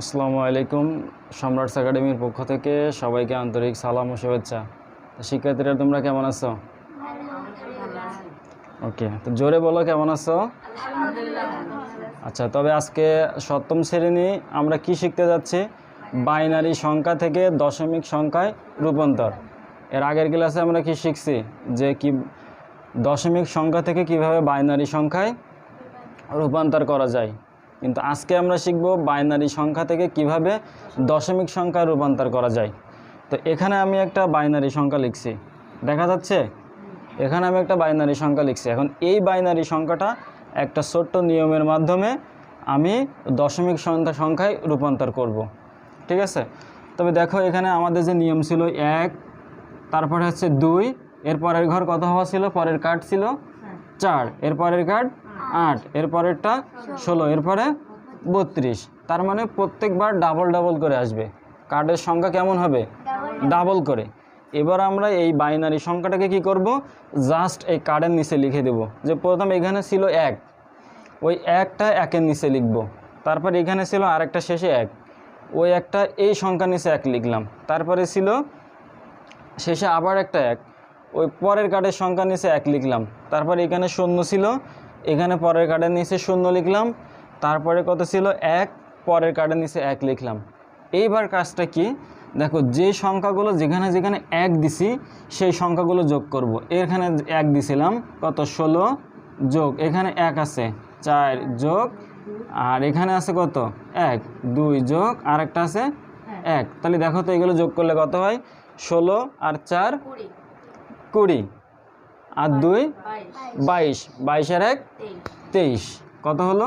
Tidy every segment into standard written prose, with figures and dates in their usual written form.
আসসালামু আলাইকুম। সম্রাটস একাডেমির পক্ষ থেকে সবাইকে আন্তরিক সালাম ও শুভেচ্ছা। শিক্ষার্থীরা তোমরা কেমন আছো? ওকে, তো জোরে বলো কেমন আছো? আচ্ছা, তবে আজকে সপ্তম শ্রেণী আমরা কি শিখতে যাচ্ছি? বাইনারি সংখ্যা থেকে দশমিক সংখ্যায় রূপান্তর। এর আগের ক্লাসে আমরা কি শিখছি? যে কি দশমিক সংখ্যা থেকে কিভাবে বাইনারি সংখ্যায় রূপান্তর করা যায়। কিন্তু আজকে আমরা শিখব বাইনারি সংখ্যা থেকে কিভাবে দশমিক সংখ্যায় রূপান্তর করা যায়। তো এখানে আমি একটা বাইনারি সংখ্যা লিখছি, দেখা যাচ্ছে? এখানে আমি একটা বাইনারি সংখ্যা লিখছি। এখন এই বাইনারি সংখ্যাটা একটা ছোট্ট নিয়মের মাধ্যমে আমি দশমিক সংখ্যায় রূপান্তর করব। ঠিক আছে? তবে দেখো এখানে আমাদের যে নিয়ম ছিল 1, তারপরে হচ্ছে 2, এর পরের ঘর কত হওয়া ছিল? পরের কার্ড ছিল 4, এর পরের কার্ড 8, এর পরেরটা 16, এরপরে 32। তার মানে প্রত্যেকবার ডাবল ডাবল করে আসবে। কার্ডের সংখ্যা কেমন হবে? ডাবল করে। এবার আমরা এই বাইনারি সংখ্যাটাকে কি করব? জাস্ট এই কার্ডের নিচে লিখে দেব। যে প্রথম এখানে ছিল 1, ওই 1টা 1-এর নিচে লিখব। তারপর এখানে ছিল আরেকটা শেষে 1, ওই একটা এই সংখ্যার নিচে 1 লিখলাম। তারপরে ছিল শেষে আবার একটা 1, ওই পরের কার্ডের সংখ্যার নিচে 1 লিখলাম। তারপর এখানে 0 ছিল, এখানে পরের কার্ডের নিচে 0 লিখলাম। তারপরে কত ছিল? 1, পরের কার্ডের নিচে 1 লিখলাম। এইবার কাজটা কি? দেখো যে সংখ্যাগুলো যেখানে যেখানে 1 দিছি সেই সংখ্যাগুলো যোগ করব। এখানে 1 দিছিলাম, কত? 16 যোগ এখানে 1 আছে 4 যোগ, আর এখানে আছে কত? 1, 2 যোগ, আর একটা আছে 1। তাহলে দেখো তো এগুলো যোগ করলে কত হয়? 16 আর 4 20, আর 2 22, 22 আর 1 23। কত হলো?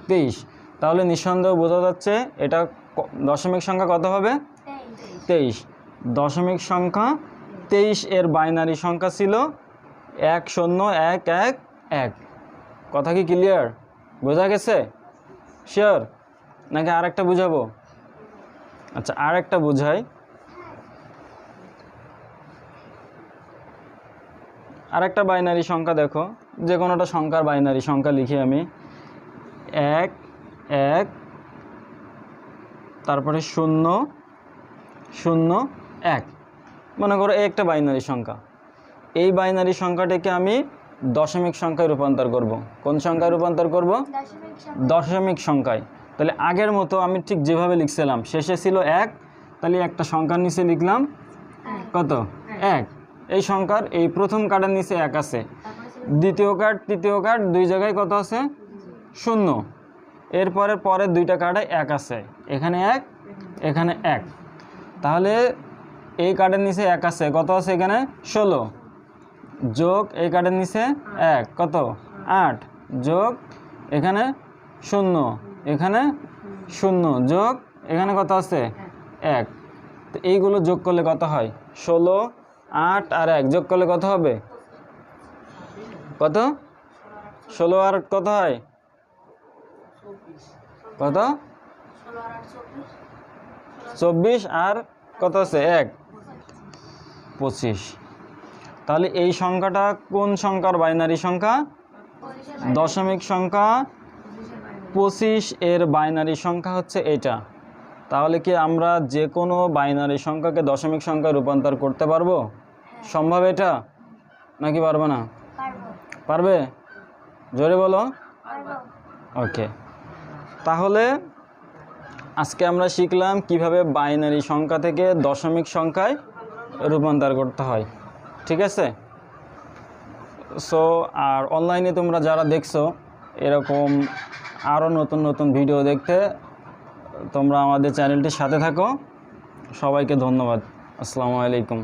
23। তাহলে নিঃসন্দেহ বোঝা যাচ্ছে এটা দশমিক সংখ্যা কত হবে? 23। দশমিক সংখ্যা 23 এর বাইনারি সংখ্যা ছিল 101111। কথা কি ক্লিয়ার? বোঝা গেছে? শিওর নাকি আরেকটা বুঝাবো? আচ্ছা, আরেকটা বুঝাই। আরেকটা বাইনারি সংখ্যা দেখো, যে কোনোটা সংখ্যার বাইনারি সংখ্যা লিখি আমি। 1 1, তারপরে 0 0 1। মনে করো একটা বাইনারি সংখ্যা। এই বাইনারি সংখ্যাটাকে আমি দশমিক সংখ্যায় রূপান্তর করব। কোন সংখ্যায় রূপান্তর করব? দশমিক সংখ্যায়। তাহলে আগের মতো আমি ঠিক যেভাবে লিখছিলাম, শেষে ছিল 1, তাহলে একটা সংখ্যার নিচে লিখলাম কত? 1। এই সংখ্যার এই প্রথম কার্ডের নিচে 1 আছে, দ্বিতীয় কার্ড তৃতীয় কার্ড 2 জায়গায় কত আছে? 0। এরপরে পরের 2টা কার্ডে 1 আছে, এখানে 1 এখানে 1। তাহলে এই কার্ডের নিচে 1 আছে, কত আছে? এখানে 16 যোগ এই কার্ডের নিচে 1, কত? 8 যোগ এখানে 0, এখানে 0 যোগ এখানে কত আছে? 1। তো এইগুলো যোগ করলে কত হয়? 16, 8 আর 1 যোগ করলে কত হবে? কত? 16 আর কত হয়? কত? 24 আর কত আছে? 1, 25। তাহলে এই সংখ্যাটা কোন সংখ্যার বাইনারি সংখ্যা? দশমিক সংখ্যা 25 এর বাইনারি সংখ্যা হচ্ছে এটা। তাহলে কি আমরা যে কোনো বাইনারি সংখ্যাকে দশমিক সংখ্যায় রূপান্তর করতে পারবো? সম্ভব এটা নাকি পারবে না? পারবে? জোরে বলো। ওকে, তাহলে আজকে আমরা শিখলাম কিভাবে বাইনারি সংখ্যা থেকে দশমিক সংখ্যায় রূপান্তর করতে হয়। ঠিক আছে? সো আর অনলাইনে তোমরা যারা দেখছো এরকম আরও নতুন নতুন ভিডিও দেখতে তোমরা আমাদের চ্যানেলটির সাথে থাকো। সবাইকে ধন্যবাদ। আসসালামু আলাইকুম।